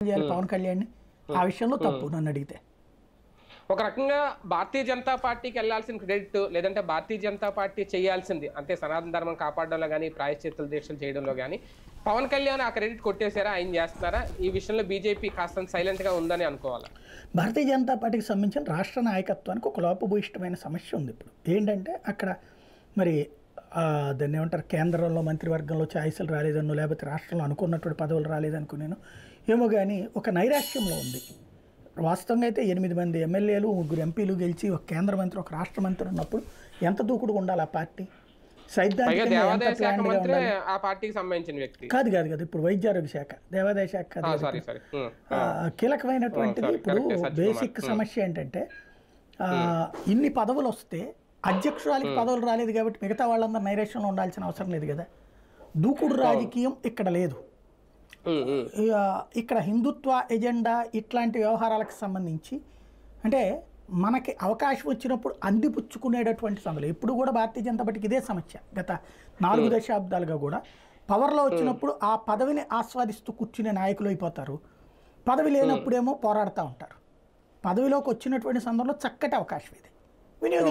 చేయాలి హ్మ్. పవన్ కళ్యాణ్‌ని. ఆ హ్మ్. విషయంలో హ్మ్. తప్పు నన్నడిగితే. ఒక రకంగా భారతీయ జనతా పార్టీకి ఎళ్లాల్సిన క్రెడిట్ లేదంటే భారతీయ జనతా పార్టీ చేయాల్సింది అంటే సనాతన ధర్మం కాపాడడంలో గాని, ప్రాయశ్చిత్తల దీక్షలు చేయడంలో గాని, పవన్ కళ్యాణ్ ఆ క్రెడిట్ కొట్టేసారా? ఆయన జేస్తున్నారా? ఈ విషయంలో బీజేపీ కాస్తంత సైలెంట్‌గా ఉందని అనుకోవాలా? భారతీయ జనతా పార్టీకి సంబంధించిన రాష్ట్ర నాయకత్వానికి ఒక లోపభూయిష్టమైన సమస్య ఉంది ఇప్పుడు. ఏంటంటే అక్కడ మరి దాన్నేమంటారు కేంద్రంలో మంత్రివర్గంలో ఛాయిస్‌లు రాలేదనో, లేకపోతే రాష్ట్రంలో అనుకున్నటువంటి పదవులు రాలేదనుకునేనో ఏమో గానీ ఒక నైరాశ్యంలో ఉంది. వాస్తవంగా అయితే 8 మంది ఎమ్మెల్యేలు, 3 ఎంపీలు గెలిచి ఒక కేంద్ర మంత్రి, ఒక రాష్ట్ర మంత్రి ఉన్నప్పుడు ఎంత దూకుడుగా ఉండాలి ఆ పార్టీ? పైగా సైద్ధాంతికంగా ఎంత దేవాదాయ శాఖ ప్లాన్డ్‌గా మంత్రే ఉండాలి? ఆ పార్టీకి సంబంధించిన వ్యక్తి. కాదు. ఇప్పుడు వైద్య ఆరోగ్య శాఖ, దేవాదాయ శాఖ కాదు కదా సారీ. ఇప్పుడు. సారీ. హ్మ్. ఆ! కీలకమైనటువంటిది సారీ. ఇప్పుడు కరెక్టే సత్యకుమార్. బేసిక్ హ్మ్. సమస్య ఏంటంటే హ్మ్. ఇన్ని పదవులొస్తే అధ్యక్షురాలికి హ్మ్. పదవులు రాలేదు కాబట్టి మిగతా వాళ్ళందరూ నైరాశ్యంలో ఉండాల్సిన అవసరం లేదు కదా! దూకుడు అవును. రాజకీయం ఇక్కడ లేదు. హ్మ్. హ్మ్. ఇక్కడ హిందుత్వ ఎజెండా ఇట్లాంటి వ్యవహారాలకు సంబంధించి అంటే మనకి అవకాశం వచ్చినప్పుడు అందిపుచ్చుకునేటటువంటి సమయంలో ఎప్పుడు కూడా భారతీయ జనతా పార్టీకి ఇదే సమస్య. గత 4 హ్మ్. దశాబ్దాలుగా కూడా పవర్‌లో హ్మ్. వచ్చినప్పుడు ఆ పదవిని ఆస్వాదిస్తూ కూర్చునే నాయకులు అయిపోతారు. పదవి హ్మ్. లేనప్పుడేమో పోరాడుతూ ఉంటారు. పదవిలోకి వచ్చినటువంటి సందర్భంలో చక్కటి అవకాశం ఇది. వినియోగి